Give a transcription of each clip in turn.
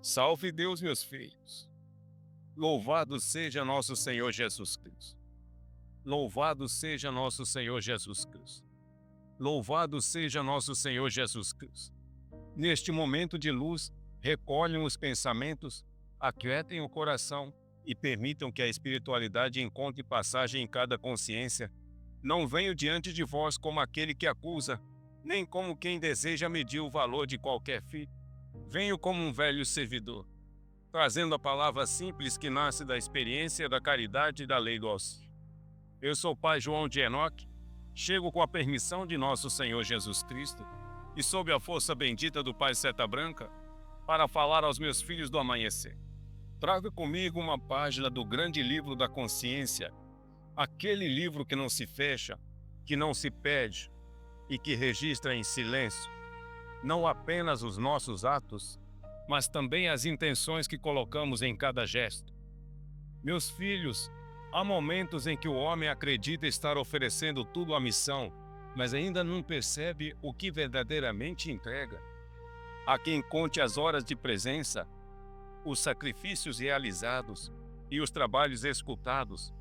Salve Deus, meus filhos. Louvado seja nosso Senhor Jesus Cristo. Louvado seja nosso Senhor Jesus Cristo. Louvado seja nosso Senhor Jesus Cristo. Neste momento de luz, recolhem os pensamentos, aquietem o coração e permitam que a espiritualidade encontre passagem em cada consciência. Não venho diante de vós como aquele que acusa, nem como quem deseja medir o valor de qualquer filho. Venho como um velho servidor, trazendo a palavra simples que nasce da experiência, da caridade e da lei do auxílio. Eu sou o pai João de Enoque, chego com a permissão de nosso Senhor Jesus Cristo e sob a força bendita do Pai Seta Branca, para falar aos meus filhos do amanhecer. Traga comigo uma página do grande livro da consciência, aquele livro que não se fecha, que não se pede e que registra em silêncio não apenas os nossos atos, mas também as intenções que colocamos em cada gesto. Meus filhos, há momentos em que o homem acredita estar oferecendo tudo à missão, mas ainda não percebe o que verdadeiramente entrega. Há quem conte as horas de presença, os sacrifícios realizados e os trabalhos escutados,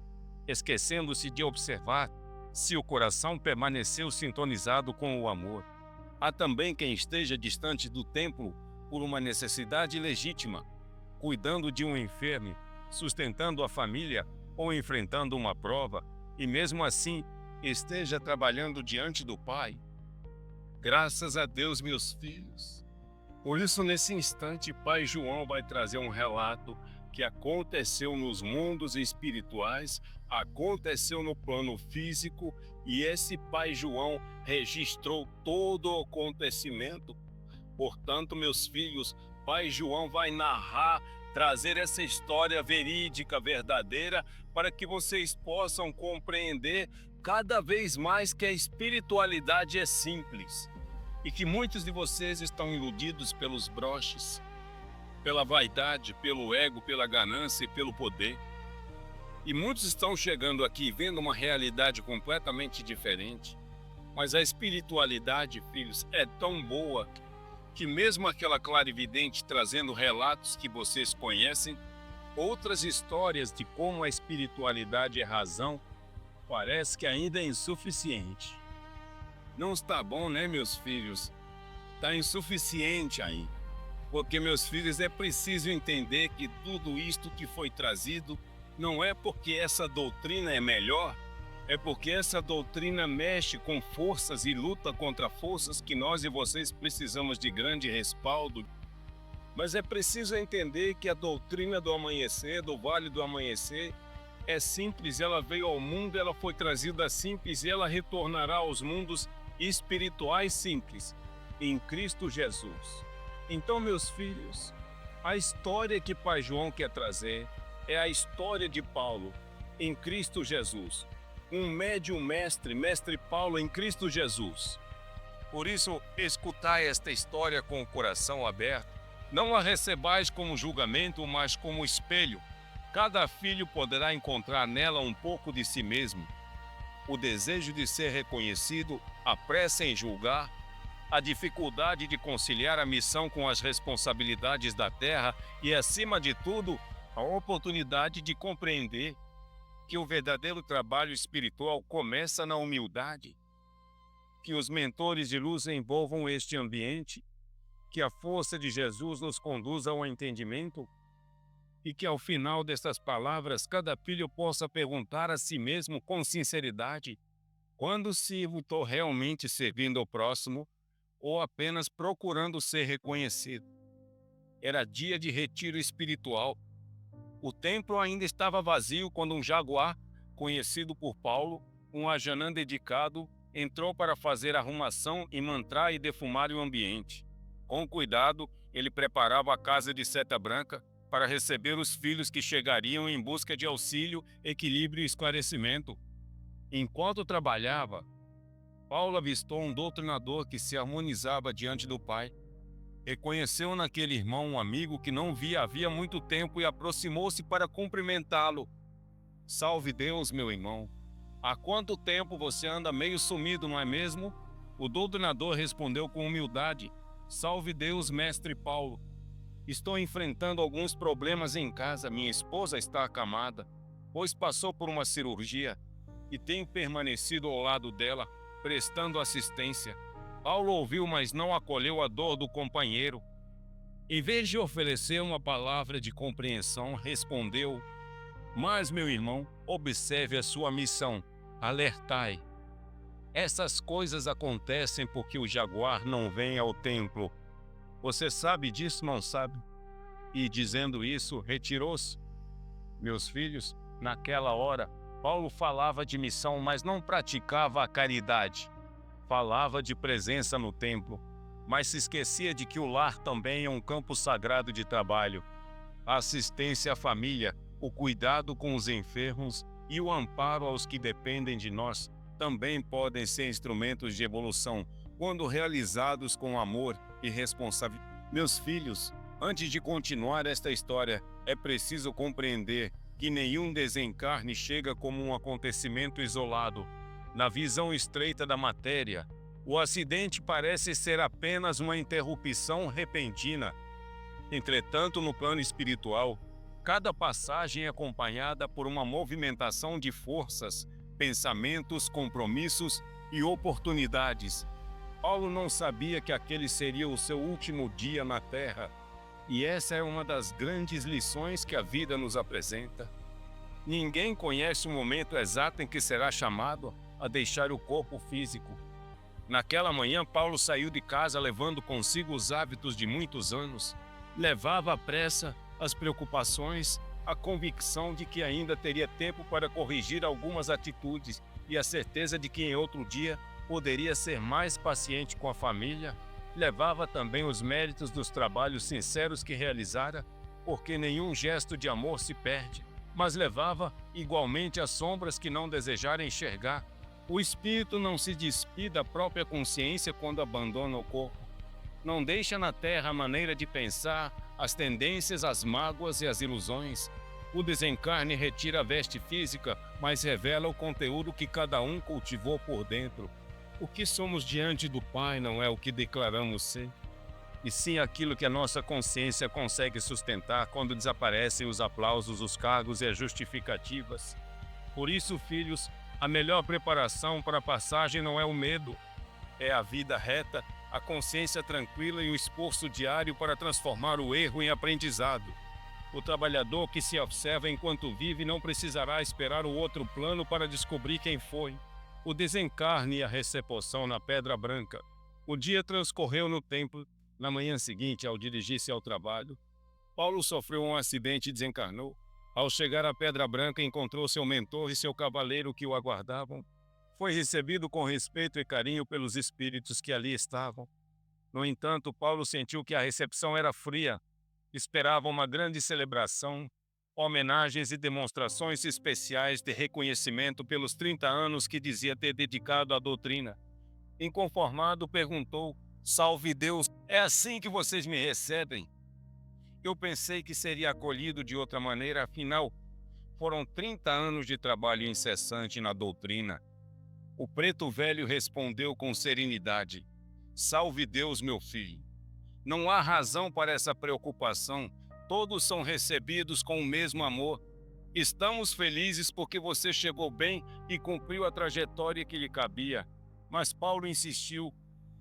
esquecendo-se de observar se o coração permaneceu sintonizado com o amor. Há também quem esteja distante do templo por uma necessidade legítima, cuidando de um enfermo, sustentando a família ou enfrentando uma prova, e mesmo assim esteja trabalhando diante do Pai. Graças a Deus, meus filhos. Por isso, nesse instante, Pai João vai trazer um relato que aconteceu nos mundos espirituais, aconteceu no plano físico, e esse Pai João registrou todo o acontecimento. Portanto, meus filhos, Pai João vai narrar, trazer essa história verídica, verdadeira, para que vocês possam compreender cada vez mais que a espiritualidade é simples e que muitos de vocês estão iludidos pelos broches, pela vaidade, pelo ego, pela ganância e pelo poder. E muitos estão chegando aqui vendo uma realidade completamente diferente. Mas a espiritualidade, filhos, é tão boa que mesmo aquela clarividente trazendo relatos que vocês conhecem, outras histórias de como a espiritualidade é razão, parece que ainda é insuficiente. Não está bom, né, meus filhos? Está insuficiente ainda. Porque, meus filhos, é preciso entender que tudo isto que foi trazido não é porque essa doutrina é melhor, é porque essa doutrina mexe com forças e luta contra forças que nós e vocês precisamos de grande respaldo. Mas é preciso entender que a doutrina do amanhecer, do Vale do Amanhecer, é simples, ela veio ao mundo, ela foi trazida simples e ela retornará aos mundos espirituais simples, em Cristo Jesus. Então, meus filhos, a história que Pai João quer trazer é a história de Paulo em Cristo Jesus. Um médium mestre, mestre Paulo em Cristo Jesus. Por isso, escutai esta história com o coração aberto. Não a recebais como julgamento, mas como espelho. Cada filho poderá encontrar nela um pouco de si mesmo. O desejo de ser reconhecido, a pressa em julgar, a dificuldade de conciliar a missão com as responsabilidades da terra e, acima de tudo, a oportunidade de compreender que o verdadeiro trabalho espiritual começa na humildade, que os mentores de luz envolvam este ambiente, que a força de Jesus nos conduza ao entendimento e que ao final dessas palavras cada filho possa perguntar a si mesmo com sinceridade: quando sirvo, estou realmente servindo ao próximo ou apenas procurando ser reconhecido? Era dia de retiro espiritual. O templo ainda estava vazio quando um jaguar, conhecido por Paulo, um ajanã dedicado, entrou para fazer arrumação e mantrar e defumar o ambiente. Com cuidado, ele preparava a casa de Seta Branca para receber os filhos que chegariam em busca de auxílio, equilíbrio e esclarecimento. Enquanto trabalhava, Paulo avistou um doutrinador que se harmonizava diante do Pai. Reconheceu naquele irmão um amigo que não via havia muito tempo e aproximou-se para cumprimentá-lo. Salve Deus, meu irmão. Há quanto tempo você anda meio sumido, não é mesmo? O doutrinador respondeu com humildade: Salve Deus, mestre Paulo. Estou enfrentando alguns problemas em casa. Minha esposa está acamada, pois passou por uma cirurgia, e tenho permanecido ao lado dela, prestando assistência. Paulo ouviu, mas não acolheu a dor do companheiro. Em vez de oferecer uma palavra de compreensão, respondeu: Mas, meu irmão, observe a sua missão, alertai. Essas coisas acontecem porque o jaguar não vem ao templo. Você sabe disso, não sabe? E dizendo isso, retirou-se. Meus filhos, naquela hora, Paulo falava de missão, mas não praticava a caridade. Falava de presença no templo, mas se esquecia de que o lar também é um campo sagrado de trabalho. A assistência à família, o cuidado com os enfermos e o amparo aos que dependem de nós também podem ser instrumentos de evolução, quando realizados com amor e responsabilidade. Meus filhos, antes de continuar esta história, é preciso compreender que nenhum desencarne chega como um acontecimento isolado. Na visão estreita da matéria, o acidente parece ser apenas uma interrupção repentina. Entretanto, no plano espiritual, cada passagem é acompanhada por uma movimentação de forças, pensamentos, compromissos e oportunidades. Paulo não sabia que aquele seria o seu último dia na Terra, e essa é uma das grandes lições que a vida nos apresenta. Ninguém conhece o momento exato em que será chamado a deixar o corpo físico. Naquela manhã, Paulo saiu de casa levando consigo os hábitos de muitos anos. Levava à pressa as preocupações, a convicção de que ainda teria tempo para corrigir algumas atitudes e a certeza de que em outro dia poderia ser mais paciente com a família. Levava também os méritos dos trabalhos sinceros que realizara, porque nenhum gesto de amor se perde, mas levava igualmente as sombras que não desejara enxergar. O espírito não se despide da própria consciência quando abandona o corpo. Não deixa na terra a maneira de pensar, as tendências, as mágoas e as ilusões. O desencarne retira a veste física, mas revela o conteúdo que cada um cultivou por dentro. O que somos diante do Pai não é o que declaramos ser, e sim aquilo que a nossa consciência consegue sustentar quando desaparecem os aplausos, os cargos e as justificativas. Por isso, filhos, a melhor preparação para a passagem não é o medo, é a vida reta, a consciência tranquila e o esforço diário para transformar o erro em aprendizado. O trabalhador que se observa enquanto vive não precisará esperar o outro plano para descobrir quem foi. O desencarne e a recepção na Pedra Branca. O dia transcorreu no templo. Na manhã seguinte, ao dirigir-se ao trabalho, Paulo sofreu um acidente e desencarnou. Ao chegar à Pedra Branca, encontrou seu mentor e seu cavaleiro que o aguardavam. Foi recebido com respeito e carinho pelos espíritos que ali estavam. No entanto, Paulo sentiu que a recepção era fria. Esperava uma grande celebração, homenagens e demonstrações especiais de reconhecimento pelos 30 anos que dizia ter dedicado à doutrina. Inconformado, perguntou: Salve Deus, é assim que vocês me recebem? Eu pensei que seria acolhido de outra maneira, afinal, foram 30 anos de trabalho incessante na doutrina. O preto velho respondeu com serenidade: Salve Deus, meu filho. Não há razão para essa preocupação. Todos são recebidos com o mesmo amor. Estamos felizes porque você chegou bem e cumpriu a trajetória que lhe cabia. Mas Paulo insistiu: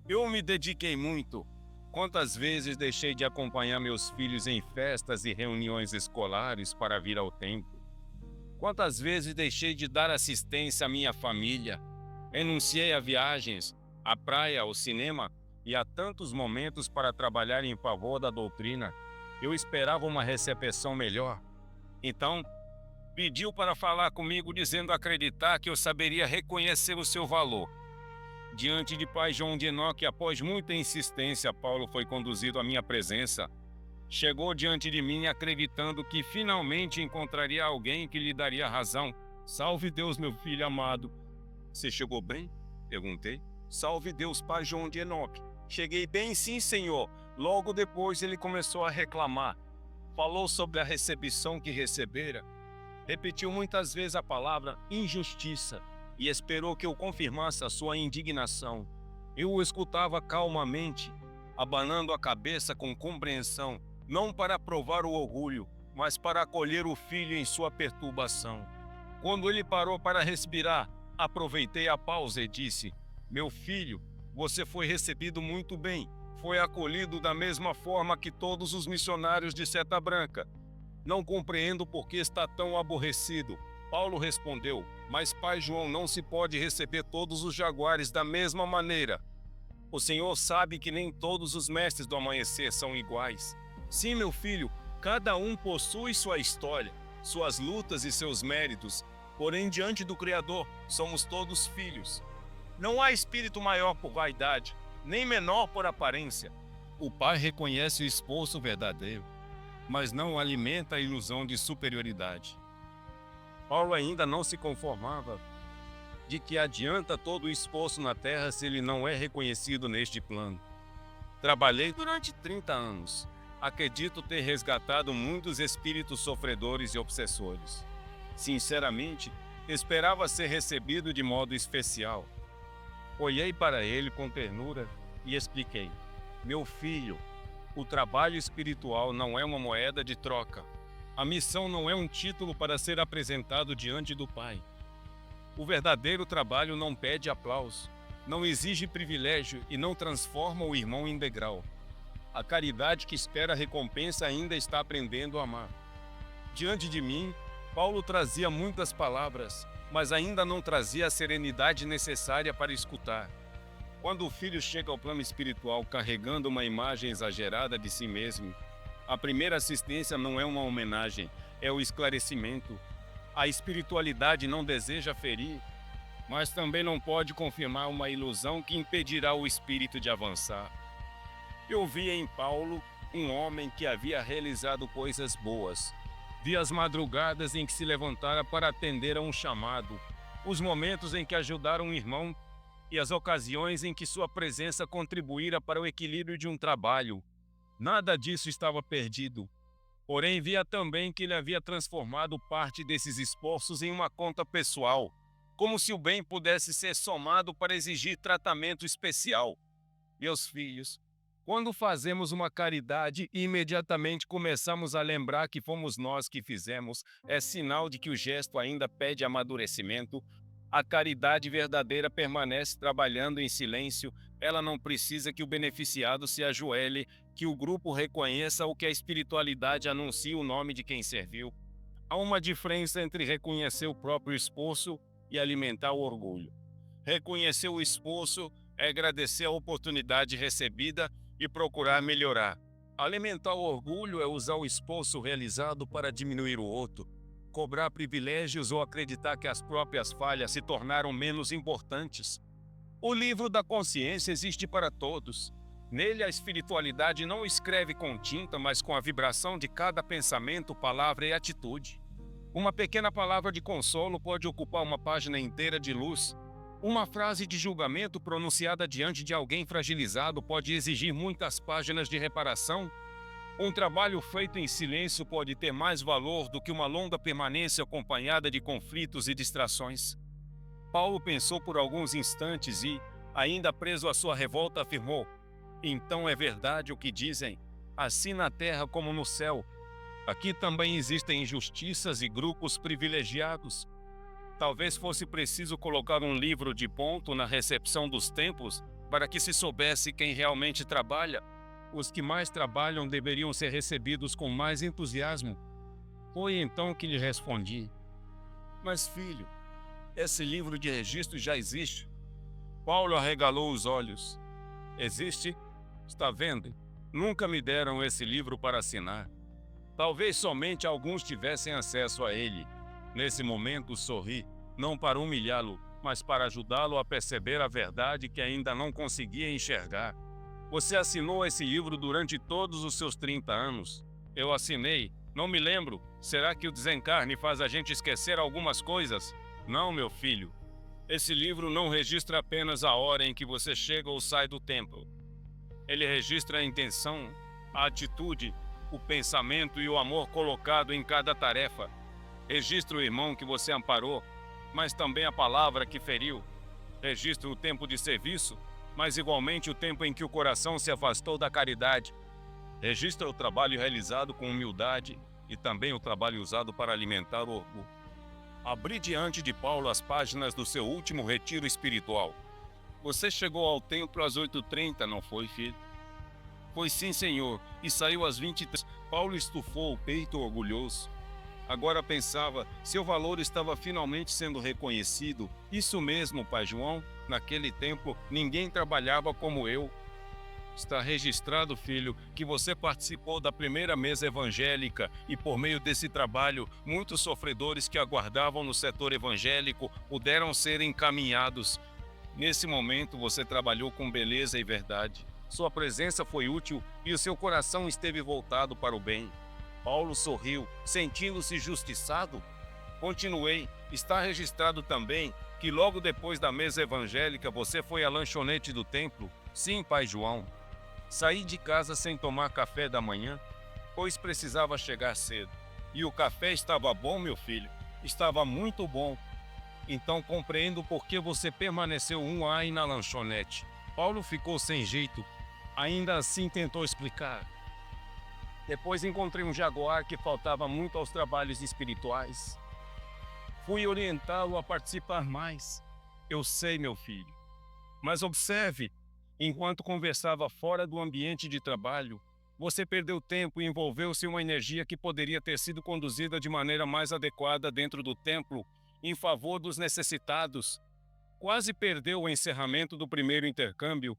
Eu me dediquei muito. Quantas vezes deixei de acompanhar meus filhos em festas e reuniões escolares para vir ao templo? Quantas vezes deixei de dar assistência à minha família? Renunciei a viagens, à praia, ao cinema e a tantos momentos para trabalhar em favor da doutrina. Eu esperava uma recepção melhor. Então, pediu para falar comigo, dizendo acreditar que eu saberia reconhecer o seu valor. Diante de pai João de Enoque, após muita insistência, Paulo foi conduzido à minha presença. Chegou diante de mim acreditando que finalmente encontraria alguém que lhe daria razão. Salve Deus, meu filho amado. Você chegou bem? Perguntei. Salve Deus, pai João de Enoque. Cheguei bem, sim, senhor. Logo depois ele começou a reclamar. Falou sobre a recepção que recebera. Repetiu muitas vezes a palavra injustiça e esperou que eu confirmasse a sua indignação. Eu o escutava calmamente, abanando a cabeça com compreensão, não para provar o orgulho, mas para acolher o filho em sua perturbação. Quando ele parou para respirar, aproveitei a pausa e disse: Meu filho, você foi recebido muito bem. Foi acolhido da mesma forma que todos os missionários de Seta Branca. Não compreendo por que está tão aborrecido. Paulo respondeu: Mas, pai João, não se pode receber todos os jaguares da mesma maneira. O Senhor sabe que nem todos os mestres do amanhecer são iguais. Sim, meu filho, cada um possui sua história, suas lutas e seus méritos. Porém, diante do Criador, somos todos filhos. Não há espírito maior por vaidade, nem menor por aparência. O pai reconhece o esforço verdadeiro, mas não alimenta a ilusão de superioridade. Paulo ainda não se conformava de que adianta todo o esforço na terra se ele não é reconhecido neste plano. Trabalhei durante 30 anos. Acredito ter resgatado muitos espíritos sofredores e obsessores. Sinceramente, esperava ser recebido de modo especial. Olhei para ele com ternura e expliquei: Meu filho, o trabalho espiritual não é uma moeda de troca. A missão não é um título para ser apresentado diante do Pai. O verdadeiro trabalho não pede aplauso, não exige privilégio e não transforma o irmão em degrau. A caridade que espera recompensa ainda está aprendendo a amar. Diante de mim, Paulo trazia muitas palavras, mas ainda não trazia a serenidade necessária para escutar. Quando o filho chega ao plano espiritual carregando uma imagem exagerada de si mesmo, a primeira assistência não é uma homenagem, é o esclarecimento. A espiritualidade não deseja ferir, mas também não pode confirmar uma ilusão que impedirá o espírito de avançar. Eu vi em Paulo um homem que havia realizado coisas boas. Vi as madrugadas em que se levantara para atender a um chamado, os momentos em que ajudara um irmão e as ocasiões em que sua presença contribuíra para o equilíbrio de um trabalho. Nada disso estava perdido. Porém, via também que ele havia transformado parte desses esforços em uma conta pessoal, como se o bem pudesse ser somado para exigir tratamento especial. Meus filhos, quando fazemos uma caridade e imediatamente começamos a lembrar que fomos nós que fizemos, é sinal de que o gesto ainda pede amadurecimento. A caridade verdadeira permanece trabalhando em silêncio. Ela não precisa que o beneficiado se ajoelhe, que o grupo reconheça ou que a espiritualidade anuncie o nome de quem serviu. Há uma diferença entre reconhecer o próprio esforço e alimentar o orgulho. Reconhecer o esforço é agradecer a oportunidade recebida e procurar melhorar. Alimentar o orgulho é usar o esforço realizado para diminuir o outro, cobrar privilégios ou acreditar que as próprias falhas se tornaram menos importantes. O livro da consciência existe para todos. Nele, a espiritualidade não escreve com tinta, mas com a vibração de cada pensamento, palavra e atitude. Uma pequena palavra de consolo pode ocupar uma página inteira de luz. Uma frase de julgamento pronunciada diante de alguém fragilizado pode exigir muitas páginas de reparação. Um trabalho feito em silêncio pode ter mais valor do que uma longa permanência acompanhada de conflitos e distrações. Paulo pensou por alguns instantes e, ainda preso à sua revolta, afirmou: Então é verdade o que dizem, assim na terra como no céu. Aqui também existem injustiças e grupos privilegiados. Talvez fosse preciso colocar um livro de ponto na recepção dos templos para que se soubesse quem realmente trabalha. Os que mais trabalham deveriam ser recebidos com mais entusiasmo. Foi então que lhe respondi: Mas filho, esse livro de registro já existe. Paulo arregalou os olhos. Existe? Está vendo? Nunca me deram esse livro para assinar. Talvez somente alguns tivessem acesso a ele. Nesse momento sorri, não para humilhá-lo, mas para ajudá-lo a perceber a verdade que ainda não conseguia enxergar. Você assinou esse livro durante todos os seus 30 anos. Eu assinei. Não me lembro. Será que o desencarne faz a gente esquecer algumas coisas? Não, meu filho. Esse livro não registra apenas a hora em que você chega ou sai do templo. Ele registra a intenção, a atitude, o pensamento e o amor colocado em cada tarefa. Registra o irmão que você amparou, mas também a palavra que feriu. Registra o tempo de serviço, mas igualmente o tempo em que o coração se afastou da caridade. Registra o trabalho realizado com humildade e também o trabalho usado para alimentar o orgulho. Abri diante de Paulo as páginas do seu último retiro espiritual. Você chegou ao templo às 8h30, não foi, filho? Foi sim, senhor, e saiu às 23. Paulo estufou o peito orgulhoso. Agora pensava, seu valor estava finalmente sendo reconhecido. Isso mesmo, pai João, naquele tempo ninguém trabalhava como eu. Está registrado, filho, que você participou da primeira mesa evangélica e por meio desse trabalho, muitos sofredores que aguardavam no setor evangélico puderam ser encaminhados. Nesse momento, você trabalhou com beleza e verdade. Sua presença foi útil e o seu coração esteve voltado para o bem. Paulo sorriu, sentindo-se justiçado. Continuei. Está registrado também que logo depois da mesa evangélica você foi à lanchonete do templo. Sim, pai João. Saí de casa sem tomar café da manhã, pois precisava chegar cedo. E o café estava bom, meu filho? Estava muito bom. Então compreendo por que você permaneceu aí na lanchonete. Paulo ficou sem jeito. Ainda assim tentou explicar. Depois encontrei um jaguar que faltava muito aos trabalhos espirituais. Fui orientá-lo a participar mais. Eu sei, meu filho. Mas observe, enquanto conversava fora do ambiente de trabalho, você perdeu tempo e envolveu-se em uma energia que poderia ter sido conduzida de maneira mais adequada dentro do templo, em favor dos necessitados. Quase perdeu o encerramento do primeiro intercâmbio.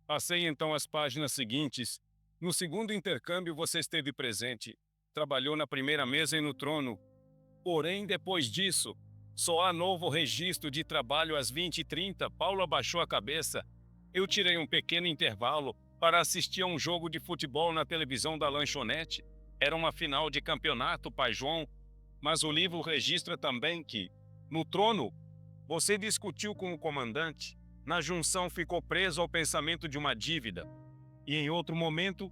Passei então às páginas seguintes. No segundo intercâmbio você esteve presente. Trabalhou na primeira mesa e no trono. Porém, depois disso, só há novo registro de trabalho às 20h30. Paulo abaixou a cabeça. Eu tirei um pequeno intervalo para assistir a um jogo de futebol na televisão da lanchonete. Era uma final de campeonato, pai João. Mas o livro registra também que, no trono, você discutiu com o comandante. Na junção ficou preso ao pensamento de uma dívida. E em outro momento,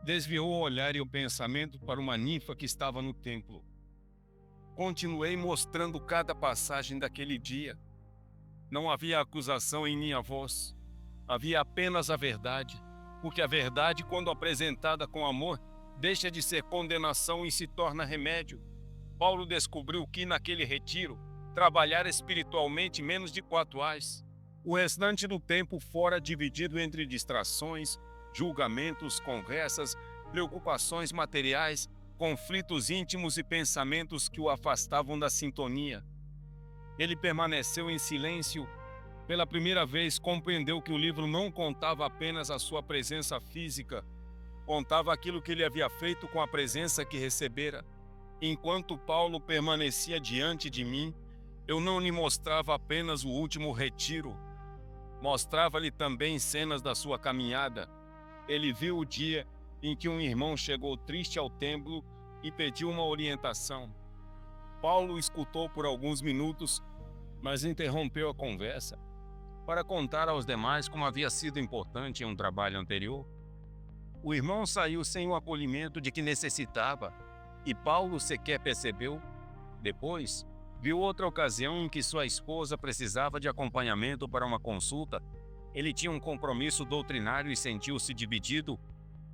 desviou o olhar e o pensamento para uma ninfa que estava no templo. Continuei mostrando cada passagem daquele dia. Não havia acusação em minha voz. Havia apenas a verdade, porque a verdade, quando apresentada com amor, deixa de ser condenação e se torna remédio. Paulo descobriu que, naquele retiro, trabalhar espiritualmente menos de 4 horas. O restante do tempo fora dividido entre distrações, julgamentos, conversas, preocupações materiais, conflitos íntimos e pensamentos que o afastavam da sintonia. Ele permaneceu em silêncio. Pela primeira vez, compreendeu que o livro não contava apenas a sua presença física, contava aquilo que ele havia feito com a presença que recebera. Enquanto Paulo permanecia diante de mim, eu não lhe mostrava apenas o último retiro, mostrava-lhe também cenas da sua caminhada. Ele viu o dia em que um irmão chegou triste ao templo e pediu uma orientação. Paulo escutou por alguns minutos, mas interrompeu a conversa para contar aos demais como havia sido importante em um trabalho anterior. O irmão saiu sem o acolhimento de que necessitava, e Paulo sequer percebeu. Depois, viu outra ocasião em que sua esposa precisava de acompanhamento para uma consulta. Ele tinha um compromisso doutrinário e sentiu-se dividido.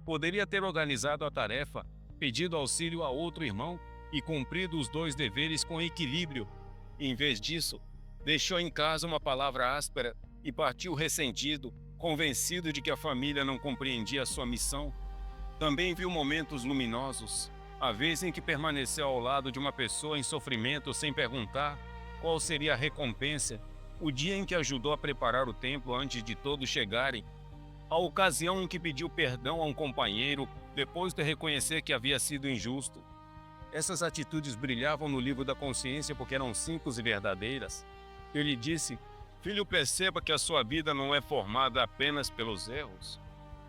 Poderia ter organizado a tarefa, pedido auxílio a outro irmão e cumprido os 2 deveres com equilíbrio. Em vez disso, deixou em casa uma palavra áspera e partiu ressentido, convencido de que a família não compreendia a sua missão. Também viu momentos luminosos, a vez em que permaneceu ao lado de uma pessoa em sofrimento sem perguntar qual seria a recompensa, o dia em que ajudou a preparar o templo antes de todos chegarem, a ocasião em que pediu perdão a um companheiro depois de reconhecer que havia sido injusto. Essas atitudes brilhavam no livro da consciência porque eram simples e verdadeiras. Eu lhe disse: filho, perceba que a sua vida não é formada apenas pelos erros,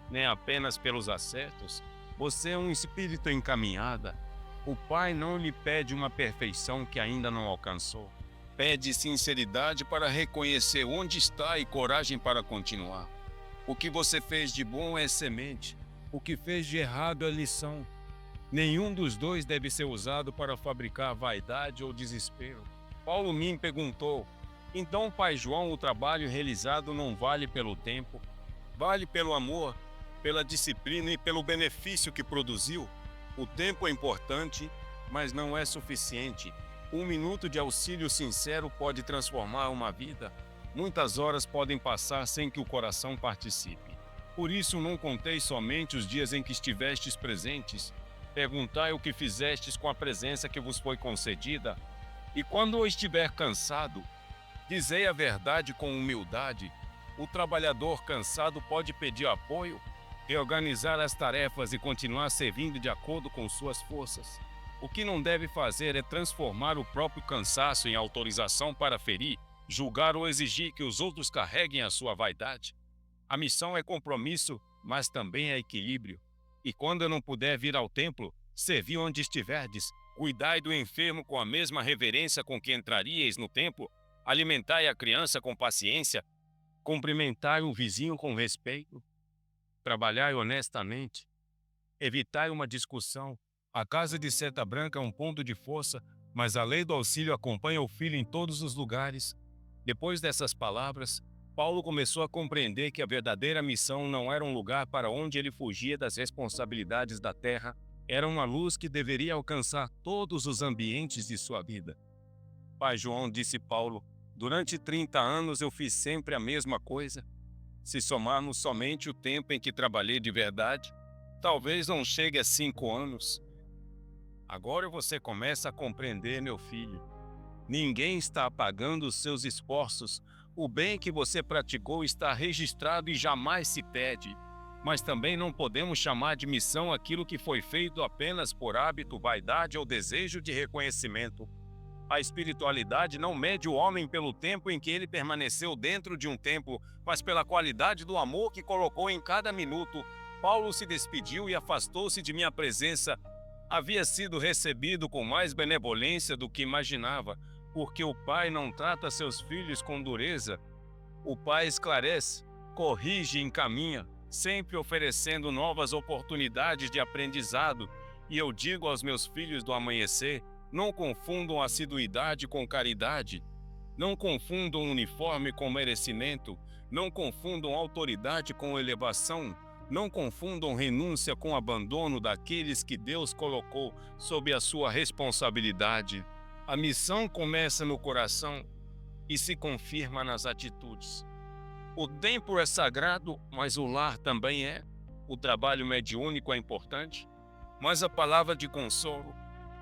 nem apenas pelos acertos. Você é um espírito encaminhada. O Pai não lhe pede uma perfeição que ainda não alcançou. Pede sinceridade para reconhecer onde está e coragem para continuar. O que você fez de bom é semente. O que fez de errado é lição. Nenhum dos dois deve ser usado para fabricar vaidade ou desespero. Paulo me perguntou: então, pai João, o trabalho realizado não vale pelo tempo, vale pelo amor? pela disciplina e pelo benefício que produziu. O tempo é importante, mas não é suficiente. 1 minuto de auxílio sincero pode transformar uma vida. Muitas horas podem passar sem que o coração participe. Por isso não conteis somente os dias em que estivestes presentes. Perguntai o que fizestes com a presença que vos foi concedida. E quando eu estiver cansado, dizei a verdade com humildade. O trabalhador cansado pode pedir apoio, reorganizar as tarefas e continuar servindo de acordo com suas forças. O que não deve fazer é transformar o próprio cansaço em autorização para ferir, julgar ou exigir que os outros carreguem a sua vaidade. A missão é compromisso, mas também é equilíbrio. E quando eu não puder vir ao templo, servi onde estiverdes, cuidai do enfermo com a mesma reverência com que entraríeis no templo, alimentai a criança com paciência, cumprimentai o vizinho com respeito, trabalhai honestamente, evitai uma discussão. A casa de seta branca é um ponto de força, mas a lei do auxílio acompanha o filho em todos os lugares. Depois dessas palavras, Paulo começou a compreender que a verdadeira missão não era um lugar para onde ele fugia das responsabilidades da terra, era uma luz que deveria alcançar todos os ambientes de sua vida. Pai João, disse Paulo, durante 30 anos eu fiz sempre a mesma coisa. Se somarmos somente o tempo em que trabalhei de verdade, talvez não chegue a 5 anos. Agora você começa a compreender, meu filho. Ninguém está apagando os seus esforços. O bem que você praticou está registrado e jamais se perde. Mas também não podemos chamar de missão aquilo que foi feito apenas por hábito, vaidade ou desejo de reconhecimento. A espiritualidade não mede o homem pelo tempo em que ele permaneceu dentro de um templo, mas pela qualidade do amor que colocou em cada minuto. Paulo se despediu e afastou-se de minha presença. Havia sido recebido com mais benevolência do que imaginava, porque o pai não trata seus filhos com dureza. O pai esclarece, corrige e encaminha, sempre oferecendo novas oportunidades de aprendizado. E eu digo aos meus filhos do amanhecer, não confundam assiduidade com caridade, não confundam uniforme com merecimento, não confundam autoridade com elevação, não confundam renúncia com abandono daqueles que Deus colocou sob a sua responsabilidade. A missão começa no coração e se confirma nas atitudes. O templo é sagrado, mas o lar também é. O trabalho mediúnico é importante, mas a palavra de consolo,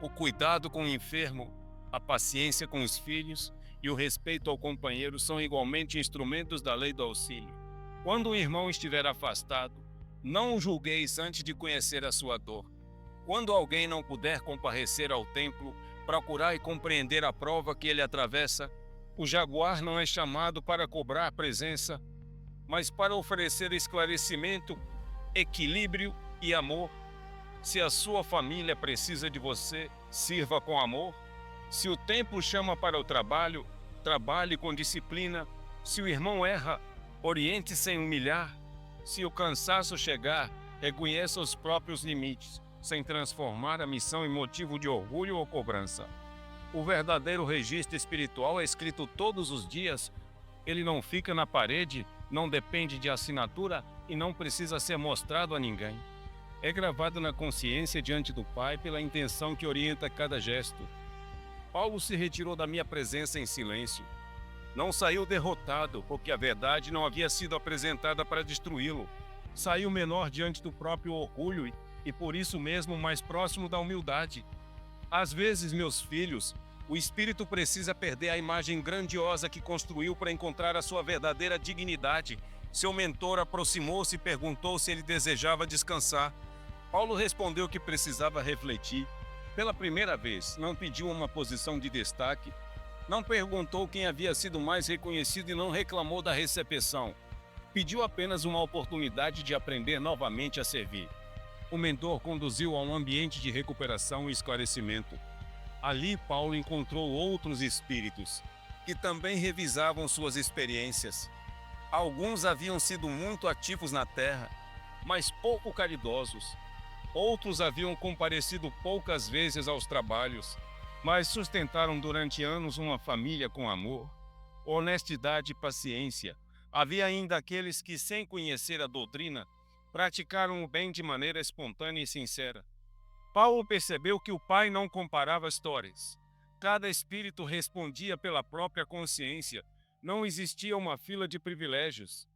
o cuidado com o enfermo, a paciência com os filhos e o respeito ao companheiro são igualmente instrumentos da lei do auxílio. Quando um irmão estiver afastado, não o julgueis antes de conhecer a sua dor. Quando alguém não puder comparecer ao templo, procurai compreender a prova que ele atravessa. O jaguar não é chamado para cobrar presença, mas para oferecer esclarecimento, equilíbrio e amor. Se a sua família precisa de você, sirva com amor. Se o templo chama para o trabalho, trabalhe com disciplina. Se o irmão erra, oriente sem humilhar. Se o cansaço chegar, reconheça os próprios limites, sem transformar a missão em motivo de orgulho ou cobrança. O verdadeiro registro espiritual é escrito todos os dias. Ele não fica na parede, não depende de assinatura e não precisa ser mostrado a ninguém. É gravado na consciência diante do Pai pela intenção que orienta cada gesto. Paulo se retirou da minha presença em silêncio. Não saiu derrotado, porque a verdade não havia sido apresentada para destruí-lo. Saiu menor diante do próprio orgulho e por isso mesmo mais próximo da humildade. Às vezes, meus filhos, o espírito precisa perder a imagem grandiosa que construiu para encontrar a sua verdadeira dignidade. Seu mentor aproximou-se e perguntou se ele desejava descansar. Paulo respondeu que precisava refletir. Pela primeira vez, não pediu uma posição de destaque, não perguntou quem havia sido mais reconhecido e não reclamou da recepção. Pediu apenas uma oportunidade de aprender novamente a servir. O mentor conduziu a um ambiente de recuperação e esclarecimento. Ali, Paulo encontrou outros espíritos, que também revisavam suas experiências. Alguns haviam sido muito ativos na terra, mas pouco caridosos. Outros haviam comparecido poucas vezes aos trabalhos, mas sustentaram durante anos uma família com amor, honestidade e paciência. Havia ainda aqueles que, sem conhecer a doutrina, Praticaram o bem de maneira espontânea e sincera. Paulo percebeu que o Pai não comparava histórias. Cada espírito respondia pela própria consciência. Não existia uma fila de privilégios.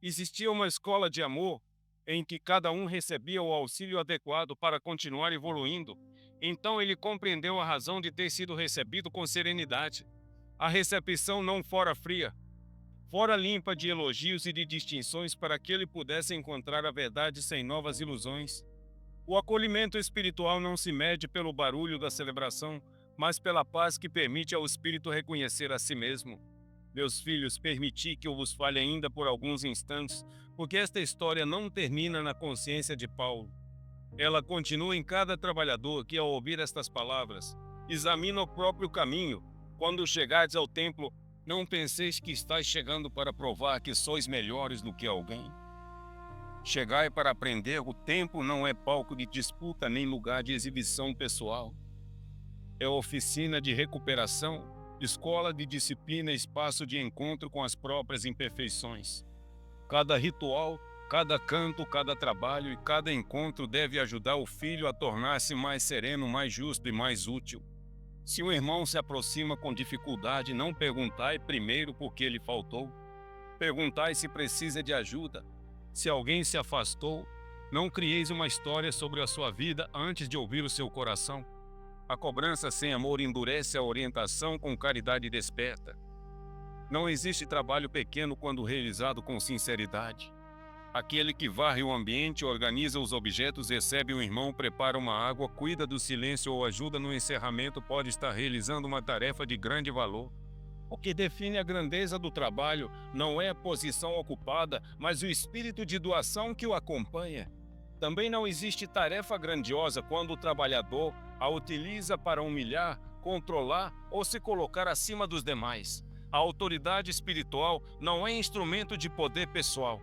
Existia uma escola de amor em que cada um recebia o auxílio adequado para continuar evoluindo. Então ele compreendeu a razão de ter sido recebido com serenidade. A recepção não fora fria, fora limpa de elogios e de distinções para que ele pudesse encontrar a verdade sem novas ilusões. O acolhimento espiritual não se mede pelo barulho da celebração, mas pela paz que permite ao espírito reconhecer a si mesmo. Meus filhos, permiti que eu vos fale ainda por alguns instantes, porque esta história não termina na consciência de Paulo. Ela continua em cada trabalhador que, ao ouvir estas palavras, examina o próprio caminho. Quando chegardes ao templo, não penseis que estáis chegando para provar que sois melhores do que alguém. Chegai para aprender. O templo não é palco de disputa nem lugar de exibição pessoal. É oficina de recuperação, escola de disciplina e espaço de encontro com as próprias imperfeições. Cada ritual, cada canto, cada trabalho e cada encontro deve ajudar o filho a tornar-se mais sereno, mais justo e mais útil. Se um irmão se aproxima com dificuldade, não perguntai primeiro por que lhe faltou. Perguntai se precisa de ajuda. Se alguém se afastou, não crieis uma história sobre a sua vida antes de ouvir o seu coração. A cobrança sem amor endurece a orientação com caridade desperta. Não existe trabalho pequeno quando realizado com sinceridade. Aquele que varre o ambiente, organiza os objetos, recebe um irmão, prepara uma água, cuida do silêncio ou ajuda no encerramento pode estar realizando uma tarefa de grande valor. O que define a grandeza do trabalho não é a posição ocupada, mas o espírito de doação que o acompanha. Também não existe tarefa grandiosa quando o trabalhador a utiliza para humilhar, controlar ou se colocar acima dos demais. A autoridade espiritual não é instrumento de poder pessoal.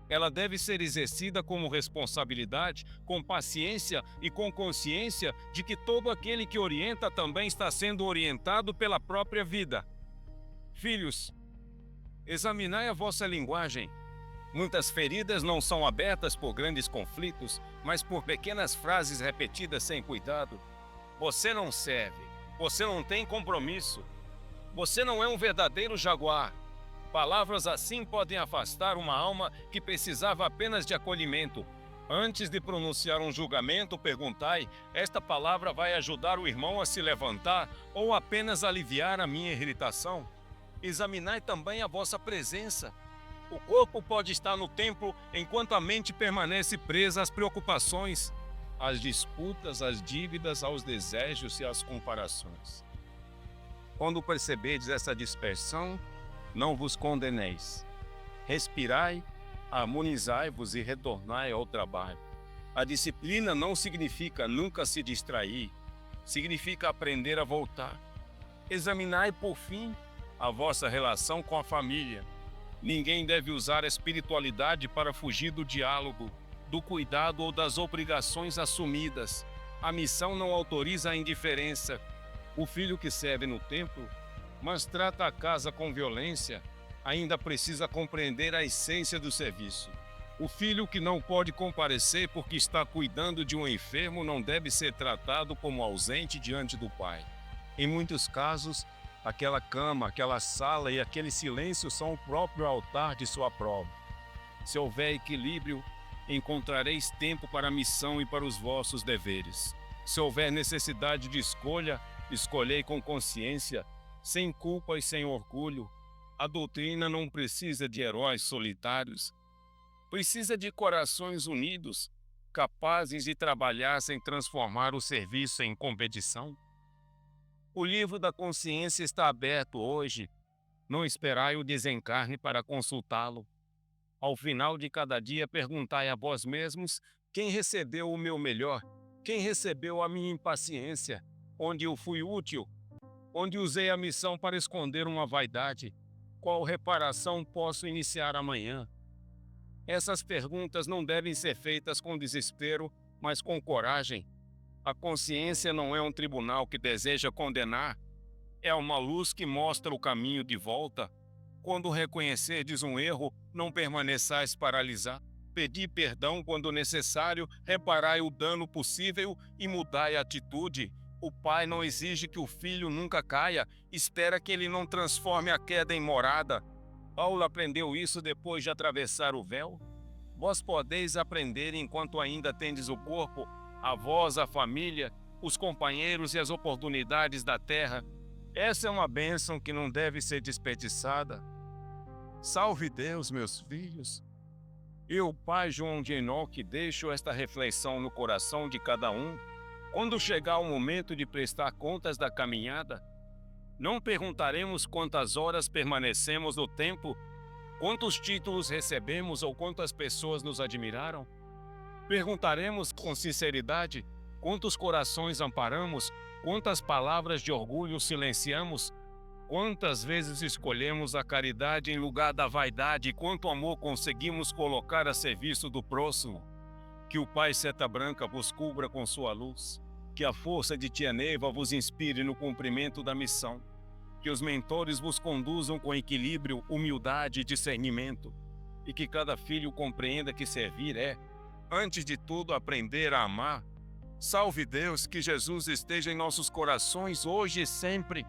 Ela deve ser exercida como responsabilidade, com paciência e com consciência de que todo aquele que orienta também está sendo orientado pela própria vida. Filhos, examinai a vossa linguagem. Muitas feridas não são abertas por grandes conflitos, mas por pequenas frases repetidas sem cuidado. Você não serve, você não tem compromisso, você não é um verdadeiro jaguar. Palavras assim podem afastar uma alma que precisava apenas de acolhimento. Antes de pronunciar um julgamento, perguntai: esta palavra vai ajudar o irmão a se levantar ou apenas aliviar a minha irritação? Examinai também a vossa presença. O corpo pode estar no templo enquanto a mente permanece presa às preocupações, às disputas, às dívidas, aos desejos e às comparações. Quando percebedes essa dispersão, não vos condeneis. Respirai, harmonizai-vos e retornai ao trabalho. A disciplina não significa nunca se distrair, significa aprender a voltar. Examinai, por fim, a vossa relação com a família. Ninguém deve usar a espiritualidade para fugir do diálogo, do cuidado ou das obrigações assumidas. A missão não autoriza a indiferença. O filho que serve no templo, mas trata a casa com violência, ainda precisa compreender a essência do serviço. O filho que não pode comparecer porque está cuidando de um enfermo não deve ser tratado como ausente diante do pai. Em muitos casos, aquela cama, aquela sala e aquele silêncio são o próprio altar de sua prova. Se houver equilíbrio, encontrareis tempo para a missão e para os vossos deveres. Se houver necessidade de escolha, escolhei com consciência, sem culpa e sem orgulho. A doutrina não precisa de heróis solitários. Precisa de corações unidos, capazes de trabalhar sem transformar o serviço em competição. O livro da consciência está aberto hoje. Não esperai o desencarne para consultá-lo. Ao final de cada dia, perguntai a vós mesmos quem recebeu o meu melhor, quem recebeu a minha impaciência, onde eu fui útil, onde usei a missão para esconder uma vaidade, qual reparação posso iniciar amanhã? Essas perguntas não devem ser feitas com desespero, mas com coragem. A consciência não é um tribunal que deseja condenar, é uma luz que mostra o caminho de volta. Quando reconhecerdes um erro, não permaneçais paralisados. pedi perdão quando necessário, reparai o dano possível e mudai a atitude. O pai não exige que o filho nunca caia, espera que ele não transforme a queda em morada. Paulo aprendeu isso depois de atravessar o véu. Vós podeis aprender enquanto ainda tendes o corpo, a vós, a família, os companheiros e as oportunidades da terra. Essa é uma bênção que não deve ser desperdiçada. Salve Deus, meus filhos! Eu, pai João de Enoque, deixo esta reflexão no coração de cada um. Quando chegar o momento de prestar contas da caminhada, não perguntaremos quantas horas permanecemos no tempo, quantos títulos recebemos ou quantas pessoas nos admiraram. Perguntaremos com sinceridade quantos corações amparamos, quantas palavras de orgulho silenciamos, quantas vezes escolhemos a caridade em lugar da vaidade e quanto amor conseguimos colocar a serviço do próximo. Que o Pai Seta Branca vos cubra com sua luz, que a força de Tia Neiva vos inspire no cumprimento da missão, que os mentores vos conduzam com equilíbrio, humildade e discernimento, e que cada filho compreenda que servir é, antes de tudo, aprender a amar. Salve Deus, que Jesus esteja em nossos corações hoje e sempre.